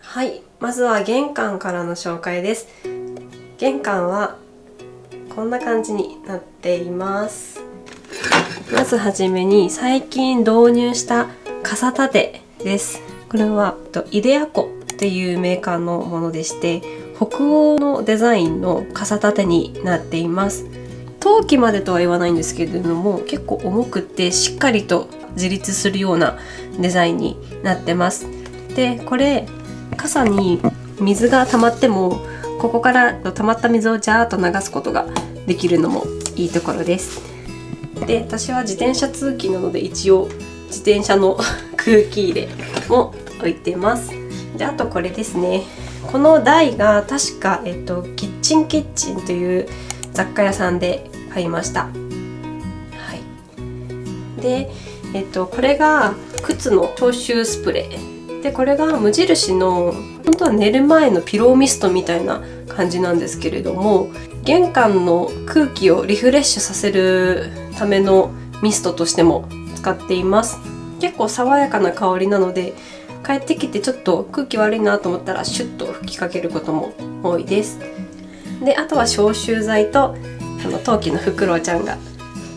はい、まずは玄関からの紹介です。玄関はこんな感じになっています。まずはじめに最近導入した傘立てです。これはイデアコっていうメーカーのものでして、北欧のデザインの傘立てになっています。陶器までとは言わないんですけれども、結構重くってしっかりと自立するようなデザインになってます。で、これ傘に水が溜まっても、ここから溜まった水をジャーッと流すことができるのもいいところです。で、私は自転車通勤なので一応自転車の空気入れも置いてます。で、あとこれですね。この台が確か、キッチンという雑貨屋さんで買いました。はい。で、これが靴の消臭スプレーで、これが無印の本当は寝る前のピローミストみたいな感じなんですけれども、玄関の空気をリフレッシュさせるためのミストとしても使っています。結構爽やかな香りなので、帰ってきてちょっと空気悪いなと思ったらシュッと吹きかけることも多いです。で、あとは消臭剤と陶器のフクロウちゃんが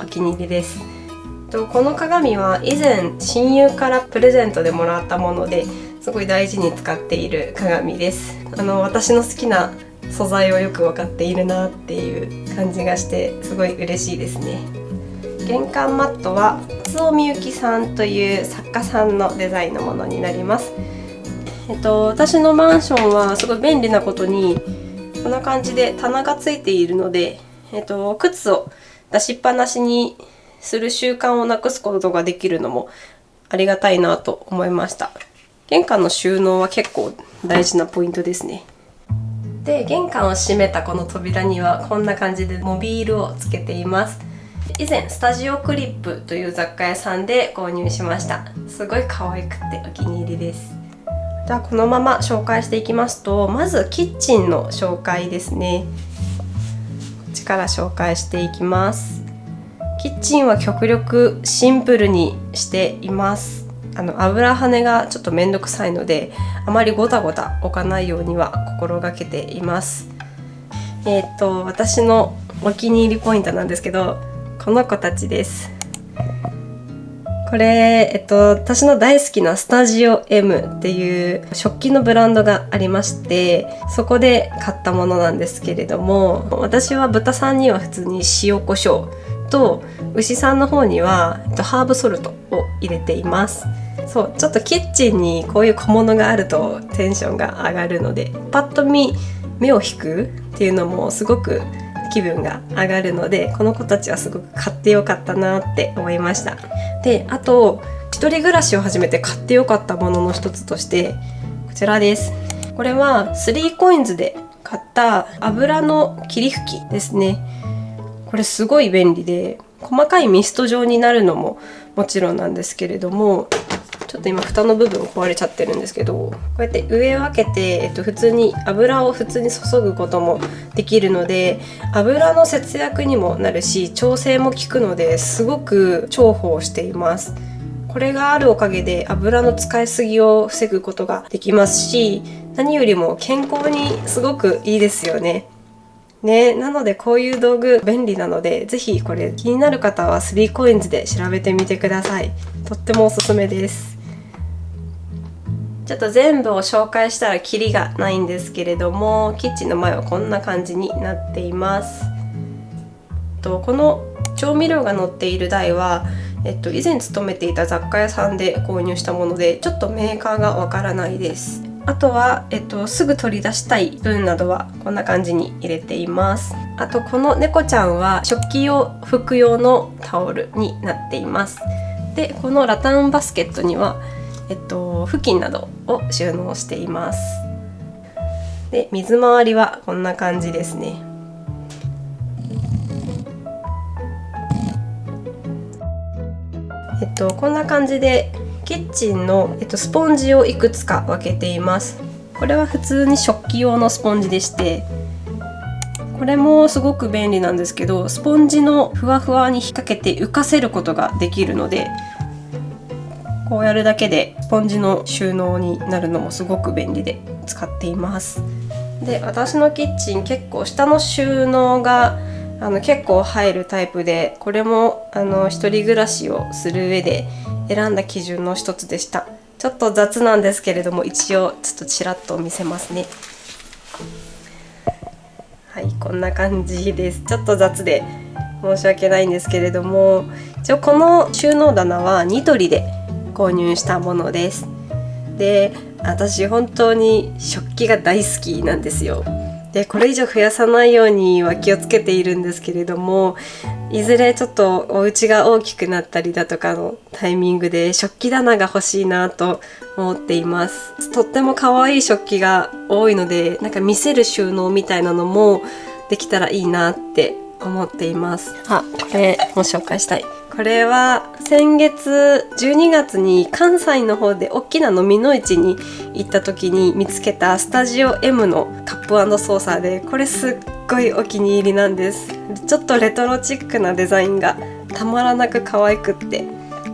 お気に入りです。この鏡は以前親友からプレゼントでもらったもので、すごい大事に使っている鏡です。私の好きな素材をよく分かっているなっていう感じがして、すごい嬉しいですね。玄関マットは松尾美由紀さんという作家さんのデザインのものになります。私のマンションはすごい便利なことに、こんな感じで棚がついているので、靴を出しっぱなしにする習慣をなくすことができるのもありがたいなと思いました。玄関の収納は結構大事なポイントですね。で、玄関を閉めたこの扉にはこんな感じでモビールをつけています。以前スタジオクリップという雑貨屋さんで購入しました。すごい可愛くてお気に入りです。ではこのまま紹介していきますと、まずキッチンの紹介ですね。こっちから紹介していきます。キッチンは極力シンプルにしています。油跳ねがちょっとめんどくさいので、あまりゴタゴタ置かないようには心がけています。私のお気に入りポイントなんですけど、この子たちです。これ、私の大好きなスタジオ M っていう食器のブランドがありまして、そこで買ったものなんですけれども、私は豚さんには普通に塩コショウと、牛さんの方にはハーブソルトを入れています。そう、ちょっとキッチンにこういう小物があるとテンションが上がるので、パッと見目を引くっていうのもすごく気分が上がるので、この子たちはすごく買ってよかったなって思いました。で、あと一人暮らしを始めて買ってよかったものの一つとして、こちらです。これは3COINSで買った油の霧吹きですね。これすごい便利で、細かいミスト状になるのももちろんなんですけれども、ちょっと今蓋の部分壊れちゃってるんですけど、こうやって上を開けて、普通に油を普通に注ぐこともできるので、油の節約にもなるし、調整も効くので、すごく重宝しています。これがあるおかげで油の使いすぎを防ぐことができますし、何よりも健康にすごくいいですよね。なのでこういう道具便利なので、ぜひこれ気になる方は 3COINS で調べてみてください。とってもおすすめです。ちょっと全部を紹介したらキリがないんですけれども、キッチンの前はこんな感じになっています。この調味料が載っている台は、以前勤めていた雑貨屋さんで購入したもので、ちょっとメーカーがわからないです。あとは、すぐ取り出したい分などはこんな感じに入れています。あとこの猫ちゃんは食器用拭く用のタオルになっています。で、このラタンバスケットには布巾などを収納しています。で、水回りはこんな感じですね。こんな感じでキッチンの、スポンジをいくつか分けています。これは普通に食器用のスポンジでして、ここれもすごく便利なんですけど、スポンジのふわふわに引っ掛けて浮かせることができるので、こうやるだけでスポンジの収納になるのもすごく便利で使っています。で、私のキッチン結構下の収納が結構入るタイプで、これも一人暮らしをする上で選んだ基準の一つでした。ちょっと雑なんですけれども、一応ちょっとちらっと見せますね。はい、こんな感じです。ちょっと雑で申し訳ないんですけれども、一応この収納棚はニトリで購入したものです。で、私本当に食器が大好きなんですよ。で、これ以上増やさないようには気をつけているんですけれども、いずれちょっとお家が大きくなったりだとかのタイミングで食器棚が欲しいなと思っています。とっても可愛い食器が多いので、なんか見せる収納みたいなのもできたらいいなって思っています。これも紹介したい。これは先月12月に関西の方で大きな飲みの市に行った時に見つけたスタジオ M のカップ&ソーサーで、これすっごいお気に入りなんです。ちょっとレトロチックなデザインがたまらなく可愛くって、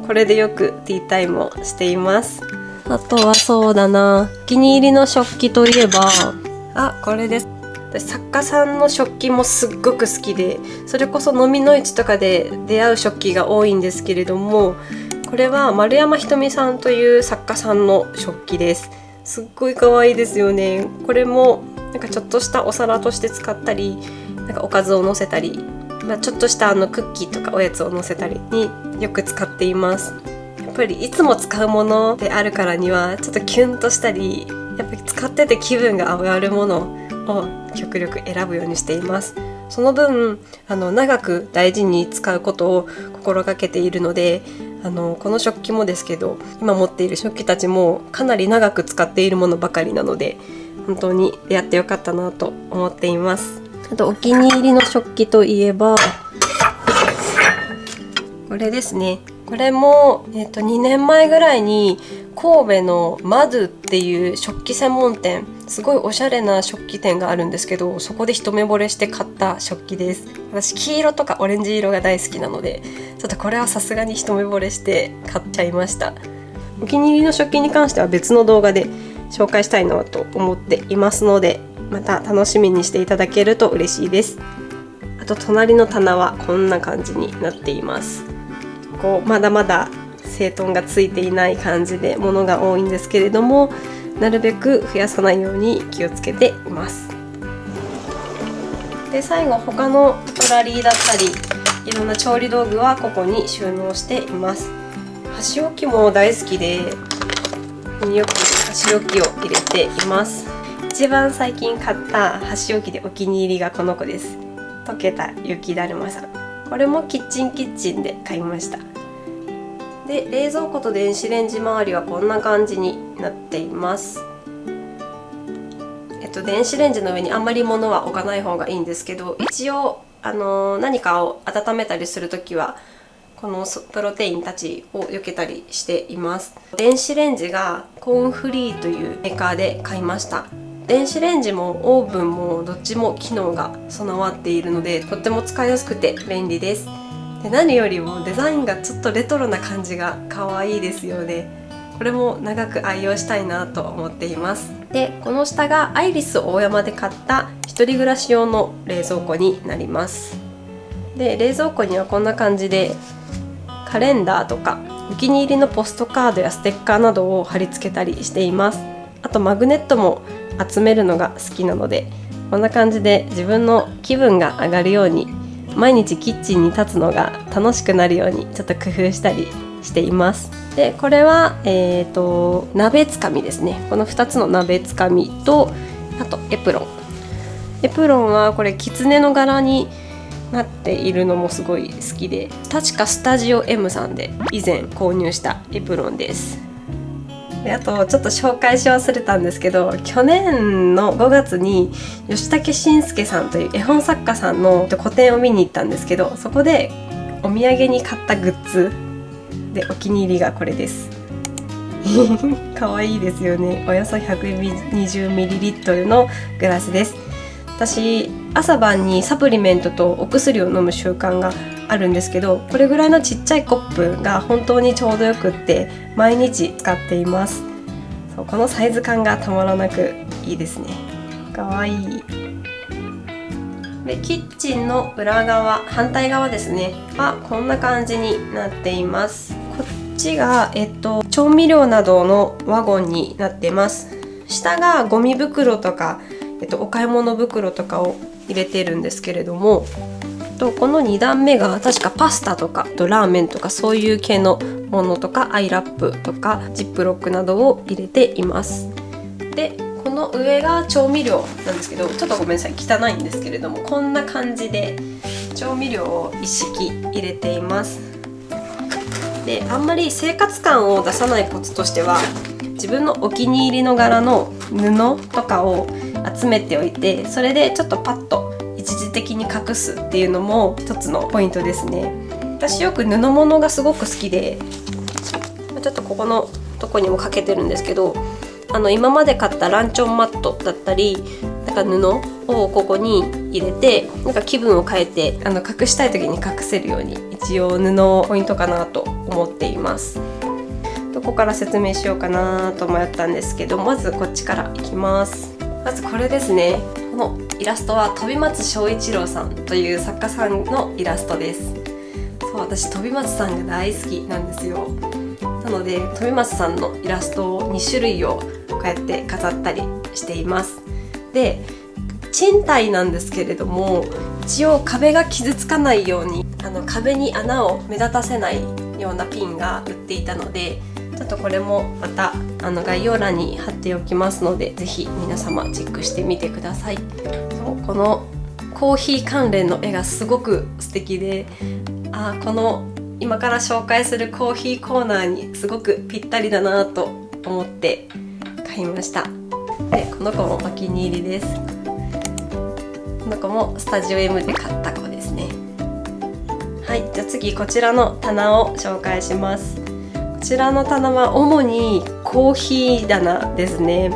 これでよくティータイムをしています。あとはそうだな、お気に入りの食器といえばこれです。私作家さんの食器もすっごく好きで、それこそ飲みの市とかで出会う食器が多いんですけれども、これは丸山ひとみさんという作家さんの食器です。すっごい可愛いですよね。これもなんかちょっとしたお皿として使ったり、なんかおかずを乗せたり、ちょっとしたクッキーとかおやつを乗せたりによく使っています。やっぱりいつも使うものであるからにはちょっとキュンとしたり、やっぱり使ってて気分が上がるものを極力選ぶようにしています。その分長く大事に使うことを心がけているので、この食器もですけど、今持っている食器たちもかなり長く使っているものばかりなので、本当に出会ってよかったなと思っています。あとお気に入りの食器といえばこれですね。これも、2年前ぐらいに神戸のマドゥっていう食器専門店、すごいおしゃれな食器店があるんですけど、そこで一目惚れして買った食器です。私黄色とかオレンジ色が大好きなので、ちょっとこれはさすがに一目惚れして買っちゃいました。お気に入りの食器に関しては別の動画で紹介したいなと思っていますので、また楽しみにしていただけると嬉しいです。あと隣の棚はこんな感じになっています。まだまだ整頓がついていない感じで物が多いんですけれども、なるべく増やさないように気をつけています。で、最後他のトラリーだったりいろんな調理道具はここに収納しています。箸置きも大好きで、ここによく箸置きを入れています。一番最近買った箸置きでお気に入りがこの子です。溶けた雪だるまさん。これもキッチンで買いました。で、冷蔵庫と電子レンジ周りはこんな感じになっています。電子レンジの上にあんまり物は置かない方がいいんですけど、一応何かを温めたりするときはこのプロテインたちを避けたりしています。電子レンジがコーンフリーというメーカーで買いました。電子レンジもオーブンもどっちも機能が備わっているので、とっても使いやすくて便利です。で、何よりもデザインがちょっとレトロな感じが可愛いですよね。これも長く愛用したいなと思っています。で、この下がアイリスオーヤマで買った一人暮らし用の冷蔵庫になります。で、冷蔵庫にはこんな感じでカレンダーとかお気に入りのポストカードやステッカーなどを貼り付けたりしています。あとマグネットも集めるのが好きなので、こんな感じで自分の気分が上がるように毎日キッチンに立つのが楽しくなるようにちょっと工夫したりしています。で、これは、鍋つかみですね。この2つの鍋つかみと、あとエプロン。エプロンはこれキツネの柄になっているのもすごい好きで、確かスタジオ M さんで以前購入したエプロンです。で、あとちょっと紹介し忘れたんですけど、去年の5月に吉武慎介さんという絵本作家さんの個展を見に行ったんですけど、そこでお土産に買ったグッズでお気に入りがこれです。可愛いですよね。およそ 120ml のグラスです。私朝晩にサプリメントとお薬を飲む習慣があるんですけど、これぐらいのちっちゃいコップが本当にちょうどよくって毎日使っています。そう、このサイズ感がたまらなくいいですね。かわいい。でキッチンの裏側、反対側ですねはこんな感じになっています。こっちが、調味料などのワゴンになってます。下がゴミ袋とか、お買い物袋とかを入れてるんですけれども、この2段目が確かパスタとかラーメンとかそういう系のものとかアイラップとかジップロックなどを入れています。でこの上が調味料なんですけど、ちょっとごめんなさい汚いんですけれども、こんな感じで調味料を一式入れています。であんまり生活感を出さないコツとしては、自分のお気に入りの柄の布とかを集めておいて、それでちょっとパッと一時的に隠すっていうのも一つのポイントですね。私よく布物がすごく好きで、ちょっとここのとこにもかけてるんですけど、今まで買ったランチョンマットだったり、なんか布をここに入れて、なんか気分を変えて隠したい時に隠せるように、一応布ポイントかなと思っています。どこから説明しようかなと迷ったんですけど、まずこっちからいきます。まずこれですね。このイラストは飛松正一郎さんという作家さんのイラストです。そう、私飛松さんが大好きなんですよ。なので飛松さんのイラストを2種類をこうやって飾ったりしています。で賃貸なんですけれども、一応壁が傷つかないように壁に穴を目立たせないようなピンが売っていたので、ちょっとこれもまた概要欄に貼っておきますので、ぜひ皆様チェックしてみてください。そう、このコーヒー関連の絵がすごく素敵で、この今から紹介するコーヒーコーナーにすごくぴったりだなと思って買いました。でこの子もお気に入りです。この子もスタジオ M で買った子ですね。はい、じゃあ次こちらの棚を紹介します。こちらの棚は主にコーヒー棚ですね。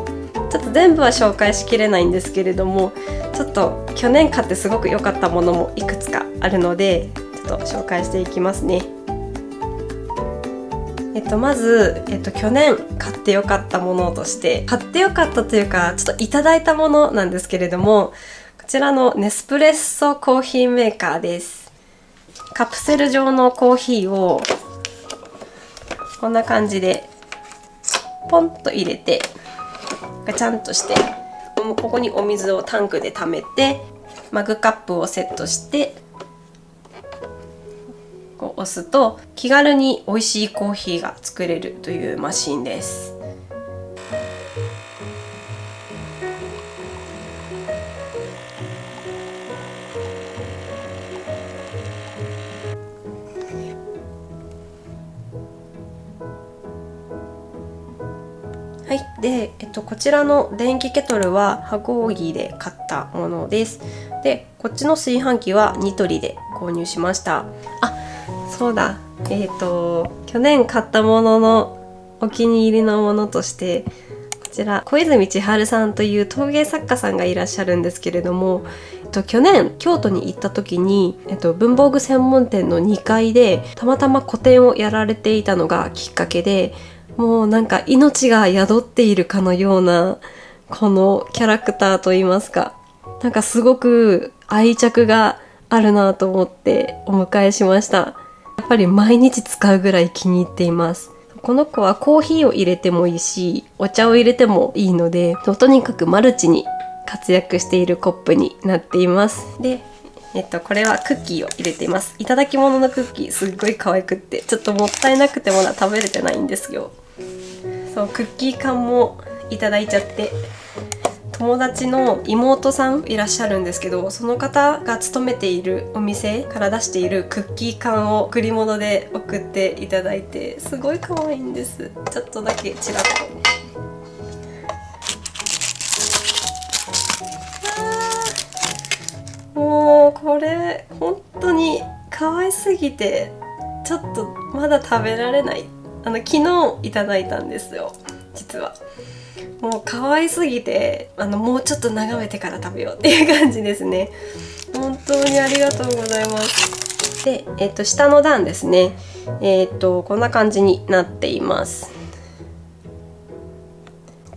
ちょっと全部は紹介しきれないんですけれども、ちょっと去年買ってすごく良かったものもいくつかあるので、ちょっと紹介していきますね。まず、去年買って良かったものとして、買って良かったというかちょっといただいたものなんですけれども、こちらのネスプレッソコーヒーメーカーです。カプセル状のコーヒーをこんな感じでポンと入れてガチャンとして、ここにお水をタンクで溜めて、マグカップをセットしてこう押すと気軽に美味しいコーヒーが作れるというマシンです。はい、で、こちらの電気ケトルはハゴーギーで買ったものです。で、こっちの炊飯器はニトリで購入しました。そうだ、去年買ったもののお気に入りのものとして、こちら小泉千春さんという陶芸作家さんがいらっしゃるんですけれども、去年京都に行った時に、文房具専門店の2階でたまたま個展をやられていたのがきっかけで、もうなんか命が宿っているかのようなこのキャラクターといいますか、なんかすごく愛着があるなと思ってお迎えしました。やっぱり毎日使うぐらい気に入っています。この子はコーヒーを入れてもいいし、お茶を入れてもいいので、とにかくマルチに活躍しているコップになっています。で、これはクッキーを入れています。いただき物のクッキーすっごい可愛くって、ちょっともったいなくてまだ食べれてないんですよ。そう、クッキー缶もいただいちゃって、友達の妹さんいらっしゃるんですけど、その方が勤めているお店から出しているクッキー缶を贈り物で送っていただいて、すごい可愛いんです。ちょっとだけちらっと。もうこれ本当に可愛すぎてちょっとまだ食べられない。昨日いただいたんですよ。実は。もう可愛すぎてもうちょっと眺めてから食べようっていう感じですね。本当にありがとうございます。で、下の段ですね。こんな感じになっています。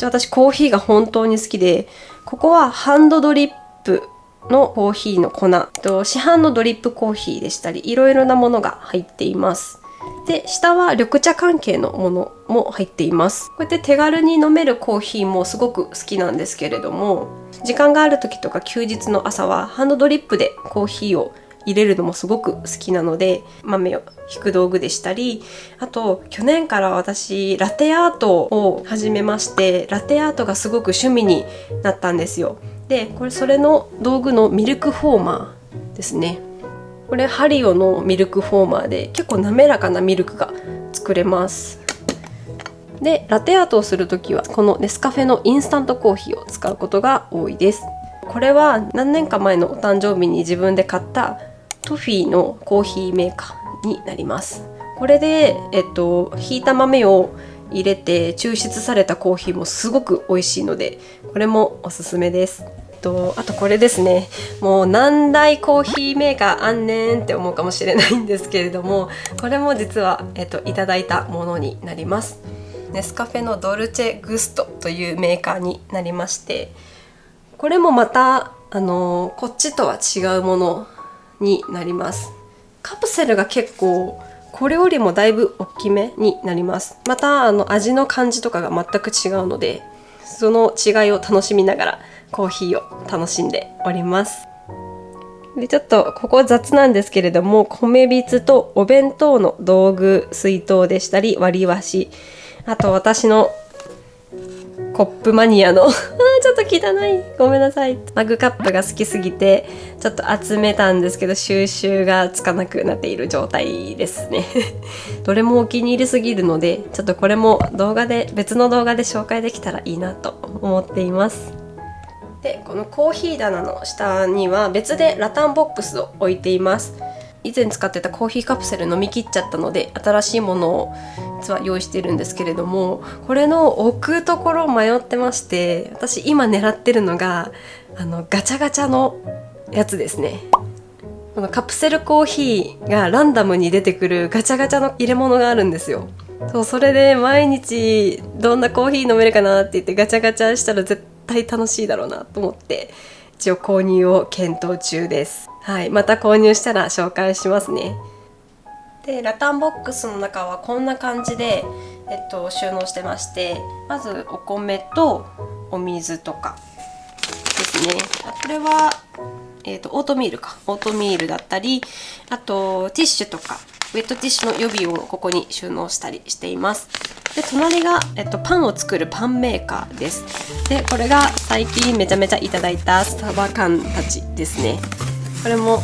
私コーヒーが本当に好きで、ここはハンドドリップのコーヒーの粉と市販のドリップコーヒーでしたり、いろいろなものが入っています。で、下は緑茶関係のものも入っています。こうやって手軽に飲めるコーヒーもすごく好きなんですけれども、時間がある時とか休日の朝はハンドドリップでコーヒーを入れるのもすごく好きなので、豆をひく道具でしたり、あと去年から私ラテアートを始めまして、ラテアートがすごく趣味になったんですよ。で、それの道具のミルクフォーマーですね。これハリオのミルクフォーマーで結構滑らかなミルクが作れます。で、ラテアートをするときはこのネスカフェのインスタントコーヒーを使うことが多いです。これは何年か前のお誕生日に自分で買ったトフィーのコーヒーメーカーになります。これで、ひいた豆を入れて抽出されたコーヒーもすごく美味しいので、これもおすすめです。あとこれですね。もう何台コーヒーメーカーあんねんって思うかもしれないんですけれども、これも実は、いただいたものになります。ネスカフェのドルチェグストというメーカーになりまして、これもまたこっちとは違うものになります。カプセルが結構これよりもだいぶ大きめになります。また味の感じとかが全く違うので、その違いを楽しみながらコーヒーを楽しんでおります。で、ちょっとここ雑なんですけれども、米びつとお弁当の道具、水筒でしたり割り箸、あと私のコップマニアのちょっと汚い、ごめんなさい、マグカップが好きすぎてちょっと集めたんですけど、収集がつかなくなっている状態ですねどれもお気に入りすぎるので、ちょっとこれも別の動画で紹介できたらいいなと思っています。で、このコーヒー棚の下には別でラタンボックスを置いています。以前使ってたコーヒーカプセル飲み切っちゃったので、新しいものを実は用意してるんですけれども、これの置くところ迷ってまして、私今狙ってるのがガチャガチャのやつですね。このカプセルコーヒーがランダムに出てくるガチャガチャの入れ物があるんですよ。それで毎日どんなコーヒー飲めるかなって言ってガチャガチャしたら絶対楽しいだろうなと思って、一応購入を検討中です。はい、また購入したら紹介しますね。で、ラタンボックスの中はこんな感じで、収納してまして、まずお米とお水とかですね。これは、オートミールだったり、あとティッシュとかウェットティッシュの予備をここに収納したりしています。で、隣が、パンを作るパンメーカーです。で、これが最近めちゃめちゃいただいたスタバ缶たちですね。これも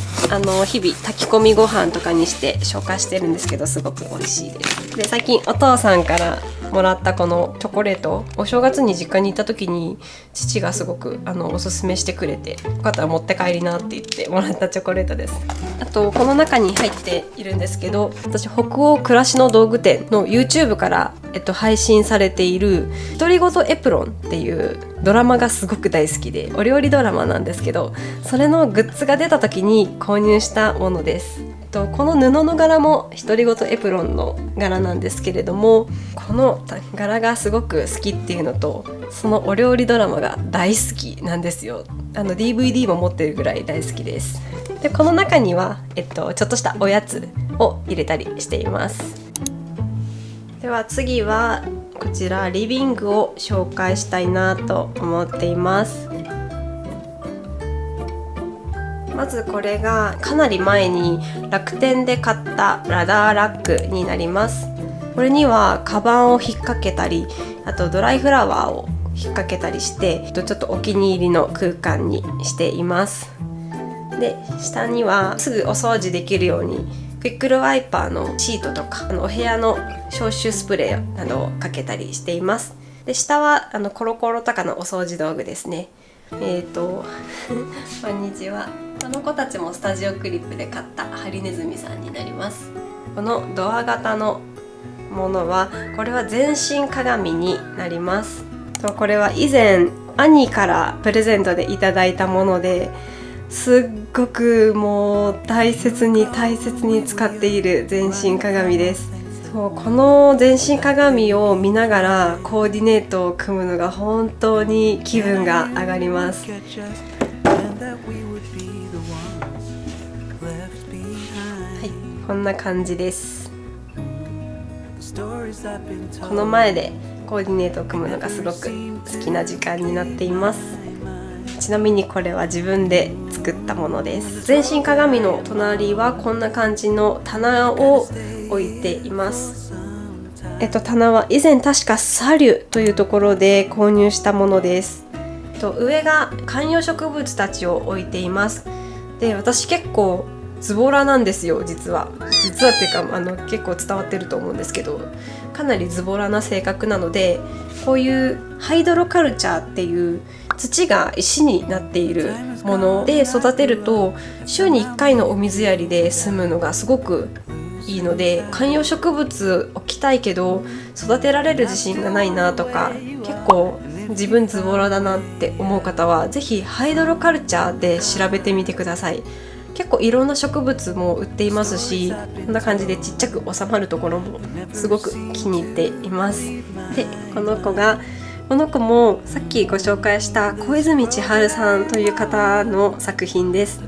日々炊き込みご飯とかにして消化してるんですけど、すごく美味しいです。で、最近お父さんからもらったこのチョコレート、お正月に実家に行った時に父がすごくおすすめしてくれて、よかったら持って帰りなって言ってもらったチョコレートです。あとこの中に入っているんですけど、私北欧暮らしの道具店の YouTube から、配信されている独り言エプロンっていうドラマがすごく大好きで、お料理ドラマなんですけど、それのグッズが出た時に購入したものです。この布の柄も独り言エプロンの柄なんですけれども、この柄がすごく好きっていうのと、そのお料理ドラマが大好きなんですよ。DVD も持ってるぐらい大好きです。で、この中には、ちょっとしたおやつを入れたりしています。では次はこちらリビングを紹介したいなと思っています。まずこれがかなり前に楽天で買ったラダーラックになります。これにはカバンを引っ掛けたり、あとドライフラワーを引っ掛けたりして、ちょっとお気に入りの空間にしています。で、下にはすぐお掃除できるようにクイックルワイパーのシートとかお部屋の消臭スプレーなどをかけたりしています。で、下はコロコロとかのお掃除道具ですね。こんにちは。この子たちもスタジオクリップで買ったハリネズミさんになります。このドア型のものは、これは全身鏡になります。これは以前兄からプレゼントでいただいたもので、すっごくもう大切に使っている全身鏡です。この全身鏡を見ながらコーディネートを組むのが本当に気分が上がります。はい、こんな感じです。この前でコーディネートを組むのがすごく好きな時間になっています。ちなみにこれは自分で作ったものです。全身鏡の隣はこんな感じの棚を置いています。棚は以前確かサリュというところで購入したものです。上が観葉植物たちを置いています。で、私結構ズボラなんですよ。実はっていうか結構伝わってると思うんですけど、かなりズボラな性格なので、こういうハイドロカルチャーっていう土が石になっているもので育てると、週に1回のお水やりで済むのがすごくいいので、観葉植物置きたいけど育てられる自信がないなとか、結構自分ズボラだなって思う方は、ぜひハイドロカルチャーで調べてみてください。結構いろんな植物も売っていますし、こんな感じでちっちゃく収まるところもすごく気に入っています。で、この子もさっきご紹介した小泉千春さんという方の作品です。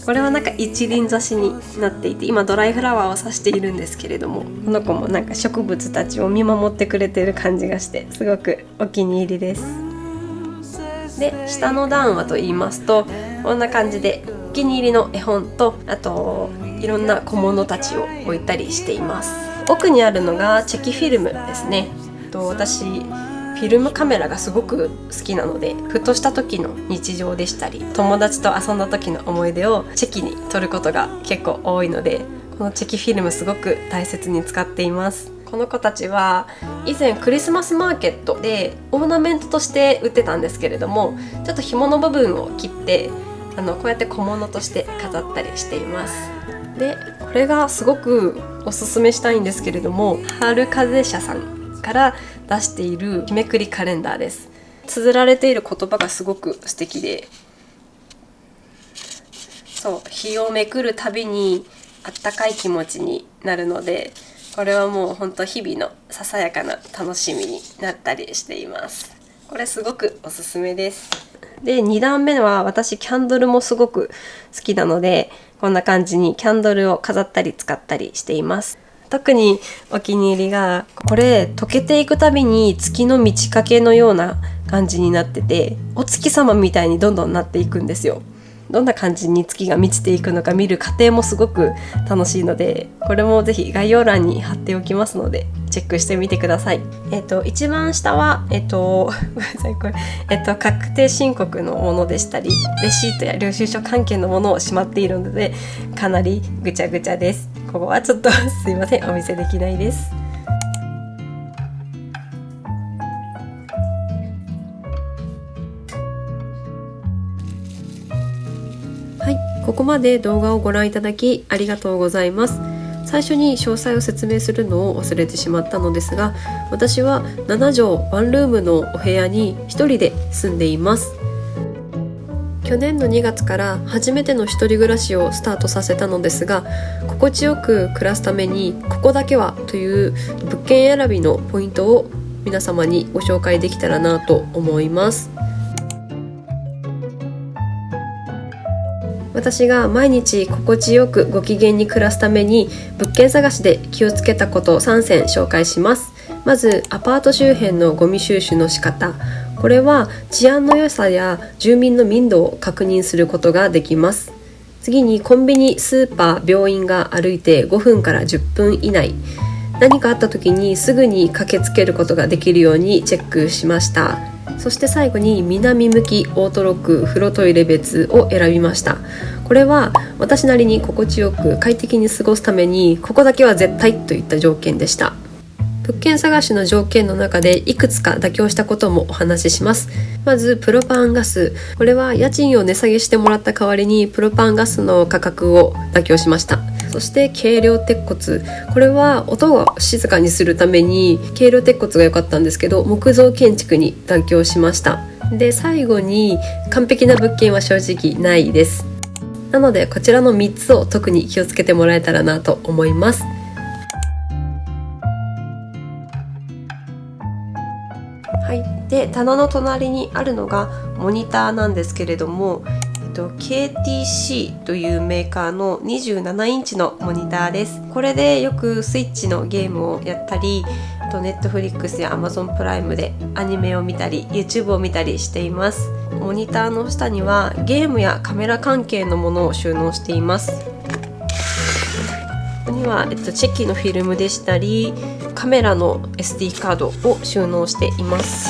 これはなんか一輪挿しになっていて、今ドライフラワーを挿しているんですけれども、この子もなんか植物たちを見守ってくれている感じがして、すごくお気に入りです。で、下の段はと言いますと、こんな感じでお気に入りの絵本と、あといろんな小物たちを置いたりしています。奥にあるのがチェキフィルムですね。私フィルムカメラがすごく好きなので、ふとした時の日常でしたり、友達と遊んだ時の思い出をチェキに撮ることが結構多いので、このチェキフィルムすごく大切に使っています。この子たちは以前クリスマスマーケットでオーナメントとして売ってたんですけれども、ちょっと紐の部分を切ってこうやって小物として飾ったりしています。で、これがすごくおすすめしたいんですけれども、春風社さんから出している日めくりカレンダーです。綴られている言葉がすごく素敵で、日をめくるたびにあったかい気持ちになるので、これはもう本当日々のささやかな楽しみになったりしています。これすごくおすすめです。で、2段目は私キャンドルもすごく好きなので、こんな感じにキャンドルを飾ったり使ったりしています。特にお気に入りが、これ溶けていくたびに月の満ち欠けのような感じになってて、お月様みたいにどんどんなっていくんですよ。どんな感じに月が満ちていくのか見る過程もすごく楽しいので、これもぜひ概要欄に貼っておきますのでチェックしてみてください。一番下はごめんなさい、これ確定申告のものでしたり、レシートや領収書関係のものをしまっているので、かなりぐちゃぐちゃです。ここはちょっとすいません、お見せできないです。ここまで動画をご覧いただきありがとうございます。最初に詳細を説明するのを忘れてしまったのですが、私は7畳ワンルームのお部屋に一人で住んでいます。去年の2月から初めての一人暮らしをスタートさせたのですが、心地よく暮らすためにここだけはという物件選びのポイントを皆様にご紹介できたらなと思います。私が毎日心地よくご機嫌に暮らすために物件探しで気をつけたこと3選紹介します。まず、アパート周辺のゴミ収集の仕方。これは治安の良さや住民の民度を確認することができます。次に、コンビニ、スーパー、病院が歩いて5分から10分以内。何かあった時にすぐに駆けつけることができるようにチェックしました。そして最後に、南向きオートロック風呂トイレ別を選びました。これは私なりに心地よく快適に過ごすために、ここだけは絶対といった条件でした。物件探しの条件の中でいくつか妥協したこともお話しします。まず、プロパンガス。これは家賃を値下げしてもらった代わりにプロパンガスの価格を妥協しました。そして軽量鉄骨、これは音を静かにするために軽量鉄骨が良かったんですけど、木造建築に妥協しました。で最後に、完璧な物件は正直ないです。なのでこちらの3つを特に気をつけてもらえたらなと思います。はい、で棚の隣にあるのがモニターなんですけれども、KTC というメーカーの27インチのモニターです。これでよくスイッチのゲームをやったり、Netflix や Amazon プライムでアニメを見たり YouTube を見たりしています。モニターの下にはゲームやカメラ関係のものを収納しています。ここには、チェキのフィルムでしたり、カメラの SD カードを収納しています。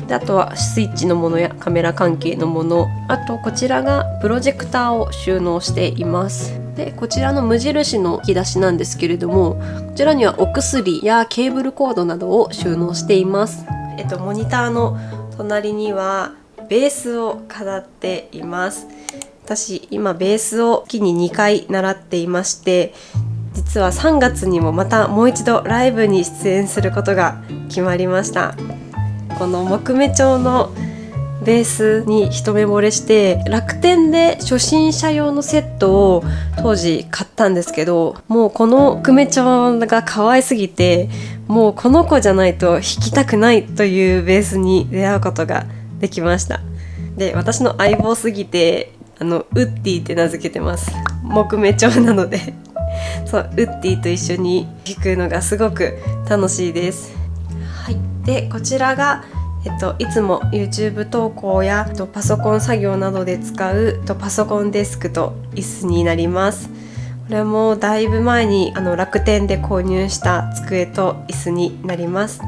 であとはスイッチのものやカメラ関係のもの、あとこちらがプロジェクターを収納しています。でこちらの無印の引き出しなんですけれども、こちらにはお薬やケーブルコードなどを収納しています。モニターの隣にはベースを飾っています。私今ベースを月に2回習っていまして、実は3月にもまたもう一度ライブに出演することが決まりました。この木目調のベースに一目惚れして、楽天で初心者用のセットを当時買ったんですけど、もうこの木目調が可愛すぎて、もうこの子じゃないと弾きたくないというベースに出会うことができました。で私の相棒すぎてウッディって名付けてます。木目調なのでそうウッディと一緒に弾くのがすごく楽しいです。はい、でこちらがいつも YouTube 投稿やパソコン作業などで使うパソコンデスクと椅子になります。これもだいぶ前に楽天で購入した机と椅子になります。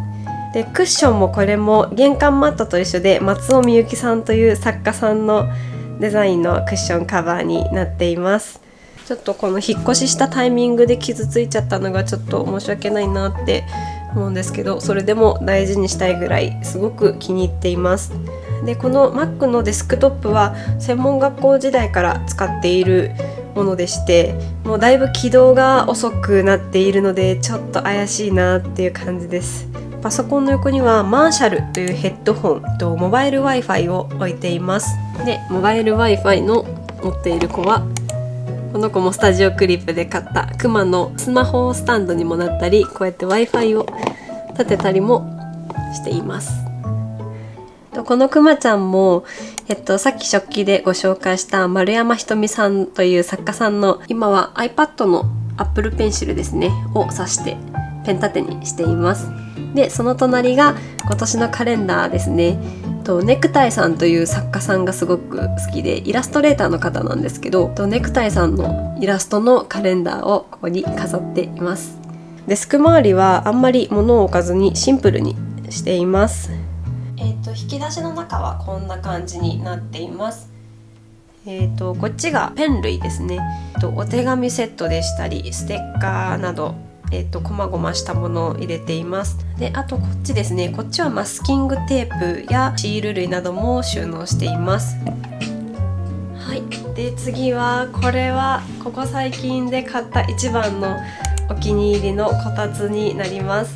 でクッションもこれも玄関マットと一緒で、松尾美由紀さんという作家さんのデザインのクッションカバーになっています。ちょっとこの引っ越ししたタイミングで傷ついちゃったのがちょっと申し訳ないなって思うんですけど、それでも大事にしたいぐらいすごく気に入っています。でこの Mac のデスクトップは専門学校時代から使っているものでして、もうだいぶ起動が遅くなっているのでちょっと怪しいなっていう感じです。パソコンの横にはマーシャルというヘッドホンとモバイル Wi-Fi を置いています。でモバイル Wi-Fi の持っている子は、この子もスタジオクリップで買ったクマのスマホスタンドにもなったり、こうやって Wi-Fi を立てたりもしています。このクマちゃんも、さっき食器でご紹介した丸山ひとみさんという作家さんの、今は iPad の Apple Pencil ですねを挿してペン立てにしています。でその隣が今年のカレンダーですね。ネクタイさんという作家さんがすごく好きで、イラストレーターの方なんですけど、ネクタイさんのイラストのカレンダーをここに飾っています。デスク周りはあんまり物を置かずにシンプルにしています。引き出しの中はこんな感じになっています。こっちがペン類ですね。お手紙セットでしたりステッカーなどこまごましたものを入れています。であとこっちですね、こっちはマスキングテープやシール類なども収納しています。はい、で次はこれはここ最近で買った一番のお気に入りのこたつになります。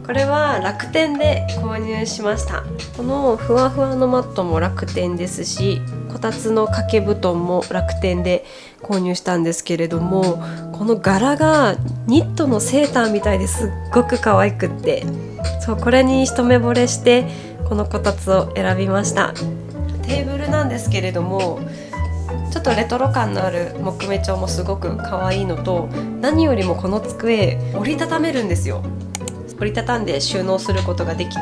これは楽天で購入しました。このふわふわのマットも楽天ですし、こたつの掛け布団も楽天で購入したんですけれども、この柄がニットのセーターみたいですっごく可愛くって、そうこれに一目惚れしてこのこたつを選びました。テーブルなんですけれども、ちょっとレトロ感のある木目調もすごく可愛いのと、何よりもこの机折りたためるんですよ。折りたたんで収納することができて、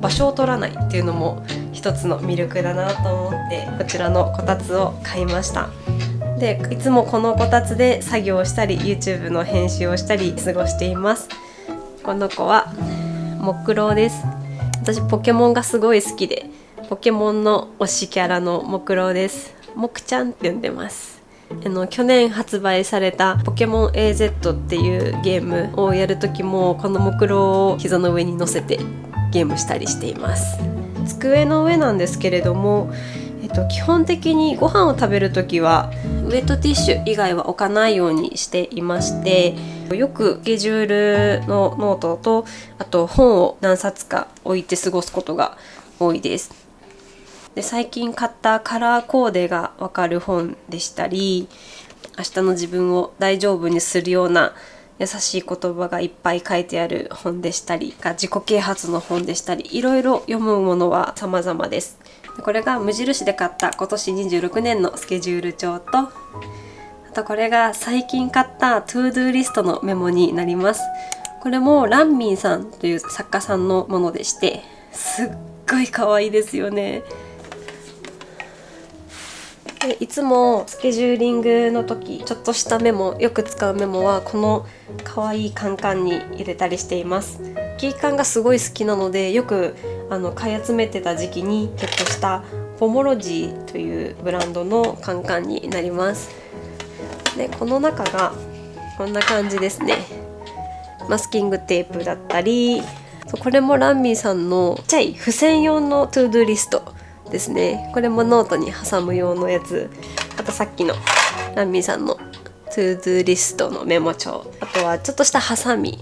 場所を取らないっていうのも一つの魅力だなと思ってこちらのこたつを買いました。でいつもこのこたつで作業をしたり YouTube の編集をしたり過ごしています。この子は木狼です。私ポケモンがすごい好きで、ポケモンの推しキャラの木狼です。木ちゃんって呼んでます。去年発売されたポケモン AZ っていうゲームをやるときもこの木狼を膝の上に乗せてゲームしたりしています。机の上なんですけれども、基本的にご飯を食べるときはウェットティッシュ以外は置かないようにしていまして、よくスケジュールのノートとあと本を何冊か置いて過ごすことが多いです。で、最近買ったカラーコーデがわかる本でしたり、明日の自分を大丈夫にするような優しい言葉がいっぱい書いてある本でしたり、自己啓発の本でしたり、いろいろ読むものは様々です。これが無印で買った今年26年のスケジュール帳と、あとこれが最近買ったトゥードゥーリストのメモになります。これもランミンさんという作家さんのものでして、すっごい可愛いですよね。で、いつもスケジューリングの時、ちょっとしたメモ、よく使うメモはこの可愛いカンカンに入れたりしています。キーカンがすごい好きなので、よく買い集めてた時期にゲットしたポモロジーというブランドのカンカンになります。で、この中がこんな感じですね。マスキングテープだったり、これもランミーさんのちっちゃい付箋用のトゥードゥーリストですね。これもノートに挟む用のやつ。あとさっきのランミーさんのトゥードゥーリストのメモ帳。あとはちょっとしたハサミ。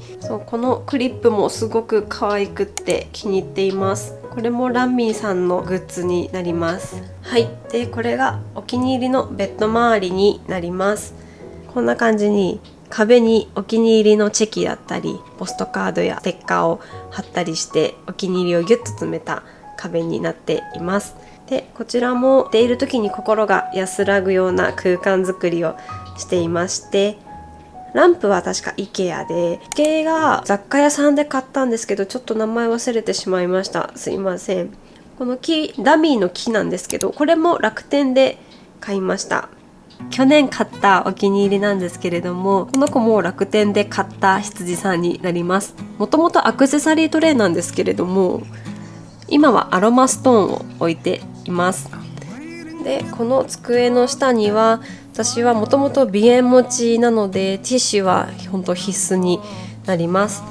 このクリップもすごく可愛くって気に入っています。これもランミーさんのグッズになります。はい。で、これがお気に入りのベッド周りになります。こんな感じに壁にお気に入りのチェキだったり、ポストカードやステッカーを貼ったりして、お気に入りをギュッと詰めた壁になっています。で、こちらも寝ている時に心が安らぐような空間づくりをしていまして、ランプは確か IKEA で、時計が雑貨屋さんで買ったんですけど、ちょっと名前忘れてしまいました。すいません。この木、ダミーの木なんですけど、これも楽天で買いました。去年買ったお気に入りなんですけれども、この子も楽天で買った羊さんになります。もともとアクセサリートレイなんですけれども、今はアロマストーンを置いています。で、この机の下には、私はもともと鼻炎持ちなのでティッシュは本当必須になります。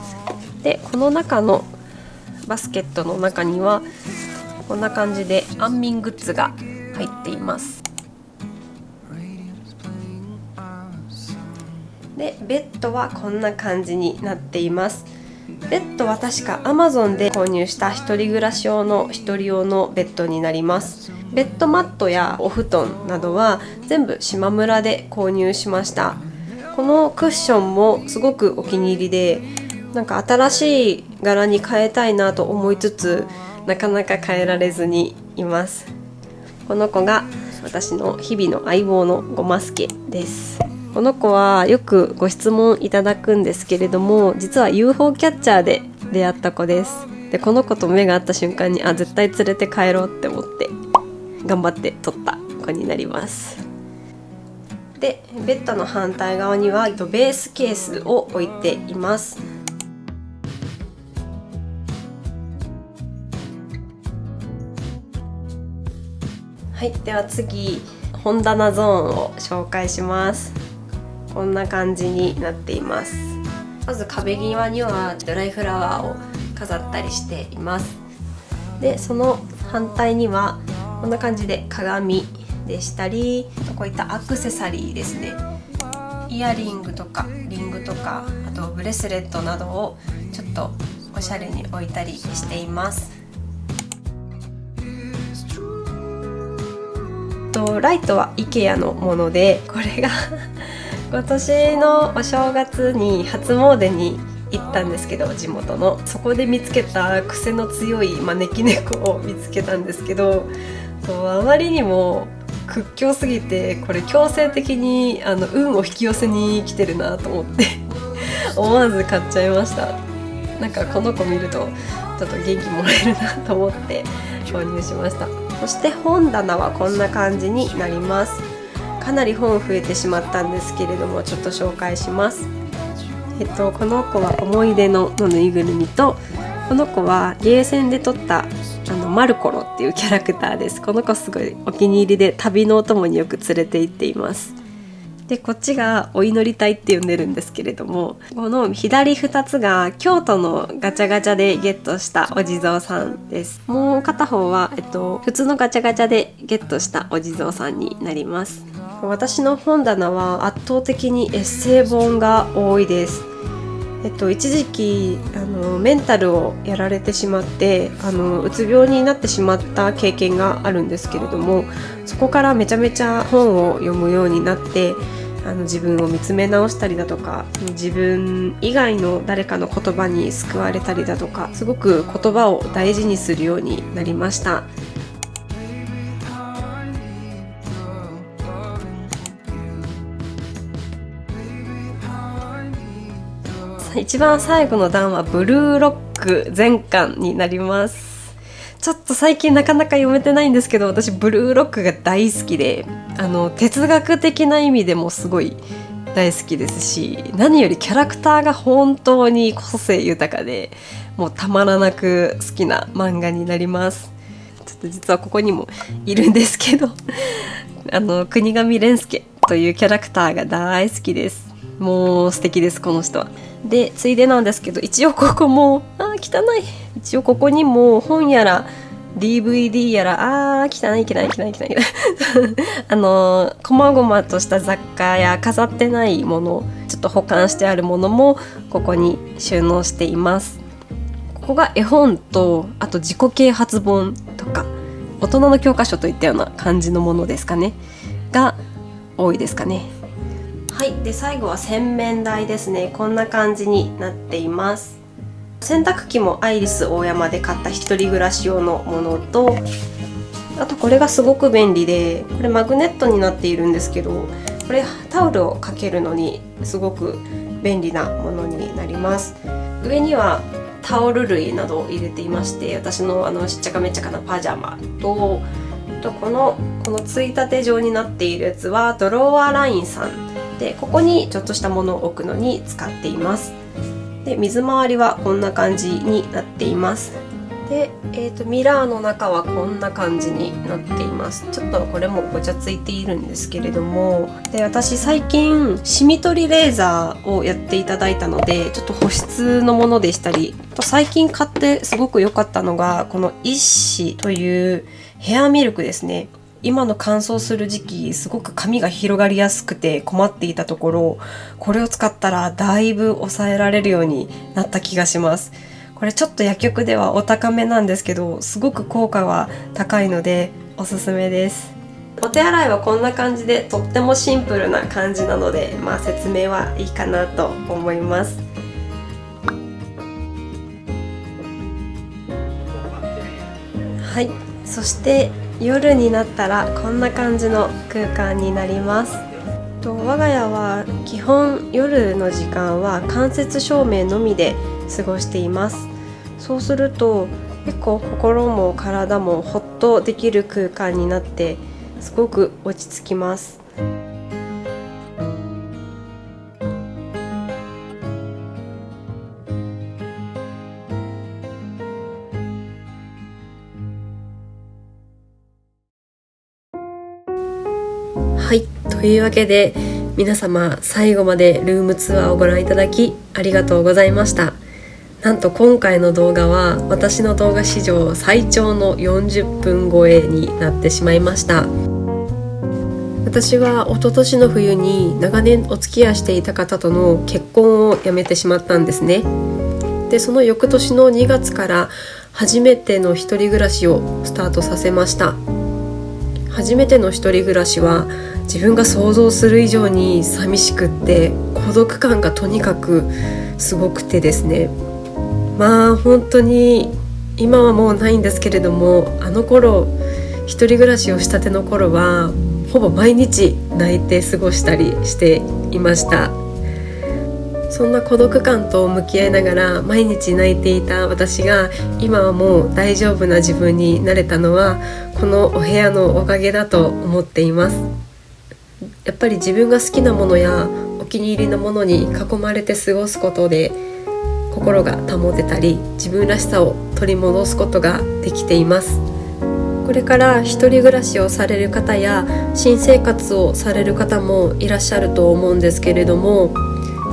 で、この中のバスケットの中にはこんな感じで安眠グッズが入っています。で、ベッドはこんな感じになっています。ベッドは確か Amazon で購入した一人暮らし用の一人用のベッドになります。ベッドマットやお布団などは全部しまむらで購入しました。このクッションもすごくお気に入りで、なんか新しい柄に変えたいなと思いつつ、なかなか変えられずにいます。この子が私の日々の相棒のごますけです。この子はよくご質問いただくんですけれども、実は UFO キャッチャーで出会った子です。で、この子と目が合った瞬間に、絶対連れて帰ろうって思って頑張って撮った子になります。で、ベッドの反対側にはベースケースを置いています。はい、では次、本棚ゾーンを紹介します。こんな感じになっています。まず壁際にはドライフラワーを飾ったりしています。で、その反対にはこんな感じで鏡でしたり、こういったアクセサリーですね。イヤリングとかリングとか、あとブレスレットなどをちょっとおしゃれに置いたりしています。ライトは IKEA のもので、これが今年のお正月に初詣に行ったんですけど、地元のそこで見つけた癖の強い招き猫を見つけたんですけど、あまりにも屈強すぎて、これ強制的に運を引き寄せに来てるなと思って思わず買っちゃいました。なんかこの子見るとちょっと元気もらえるなと思って購入しました。そして本棚はこんな感じになります。かなり本増えてしまったんですけれども、ちょっと紹介します。この子は思い出のぬいぐるみと、この子はゲーセンで撮ったマルコロっていうキャラクターです。この子すごいお気に入りで、旅のお供によく連れて行っています。でこっちがお祈り隊って呼んでるんですけれども、この左2つが京都のガチャガチャでゲットしたお地蔵さんです。もう片方は、普通のガチャガチャでゲットしたお地蔵さんになります。私の本棚は圧倒的にエッセイ本が多いです。一時期メンタルをやられてしまってうつ病になってしまった経験があるんですけれども、そこからめちゃめちゃ本を読むようになって自分を見つめ直したりだとか、自分以外の誰かの言葉に救われたりだとか、すごく言葉を大事にするようになりました。一番最後の段はブルーロック全巻になります。ちょっと最近なかなか読めてないんですけど、私ブルーロックが大好きで、哲学的な意味でもすごい大好きですし、何よりキャラクターが本当に個性豊かで、もうたまらなく好きな漫画になります。ちょっと実はここにもいるんですけど国上蓮介というキャラクターが大好きです。もう素敵です、この人は。でついでなんですけど、一応ここも汚い、一応ここにも本やら DVD やら汚いこまごまとした雑貨や飾ってないもの、ちょっと保管してあるものもここに収納しています。ここが絵本と、あと自己啓発本とか大人の教科書といったような感じのものですかねが多いですかね。はい、で最後は洗面台ですね。こんな感じになっています。洗濯機もアイリスオーヤマで買った一人暮らし用のものと、あとこれがすごく便利で、これマグネットになっているんですけど、これタオルをかけるのにすごく便利なものになります。上にはタオル類などを入れていまして、私のしっちゃかめっちゃかなパジャマと、このついたて状になっているやつはドロワーラインさんで、ここにちょっとしたものを置くのに使っています。で水回りはこんな感じになっています。で、ミラーの中はこんな感じになっています。ちょっとこれもごちゃついているんですけれども、で私最近シミ取りレーザーをやっていただいたので、ちょっと保湿のものでしたり、と最近買ってすごく良かったのがこのイッシというヘアミルクですね。今の乾燥する時期すごく髪が広がりやすくて困っていたところ、これを使ったらだいぶ抑えられるようになった気がします。これちょっと薬局ではお高めなんですけど、すごく効果は高いのでおすすめです。お手洗いはこんな感じでとってもシンプルな感じなので、説明はいいかなと思います。はい、そして夜になったらこんな感じの空間になります。我が家は基本夜の時間は間接照明のみで過ごしています。そうすると結構心も体もほっとできる空間になってすごく落ち着きます。はい、というわけで皆様最後までルームツアーをご覧いただきありがとうございました。なんと今回の動画は私の動画史上最長の40分超えになってしまいました。私は一昨年の冬に長年お付き合いしていた方との結婚をやめてしまったんですね。でその翌年の2月から初めての一人暮らしをスタートさせました。初めての一人暮らしは自分が想像する以上に寂しくって孤独感がとにかくすごくてですね、本当に今はもうないんですけれども、あの頃一人暮らしをしたての頃はほぼ毎日泣いて過ごしたりしていました。そんな孤独感と向き合いながら毎日泣いていた私が今はもう大丈夫な自分になれたのはこのお部屋のおかげだと思っています。やっぱり自分が好きなものやお気に入りのものに囲まれて過ごすことで心が保てたり自分らしさを取り戻すことができています。ここれから一人暮らしをされる方や新生活をされる方もいらっしゃると思うんですけれども、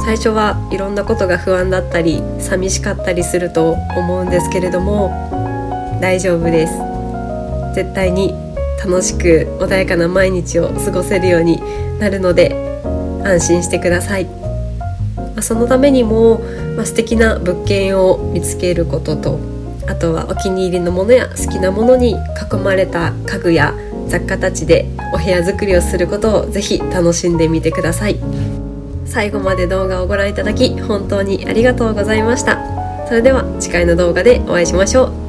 最初はいろんなことが不安だったり寂しかったりすると思うんですけれども、大丈夫です。絶対に楽しく穏やかな毎日を過ごせるようになるので安心してください。そのためにも、素敵な物件を見つけることと、あとはお気に入りのものや好きなものに囲まれた家具や雑貨たちでお部屋作りをすることをぜひ楽しんでみてください。最後まで動画をご覧いただき本当にありがとうございました。それでは次回の動画でお会いしましょう。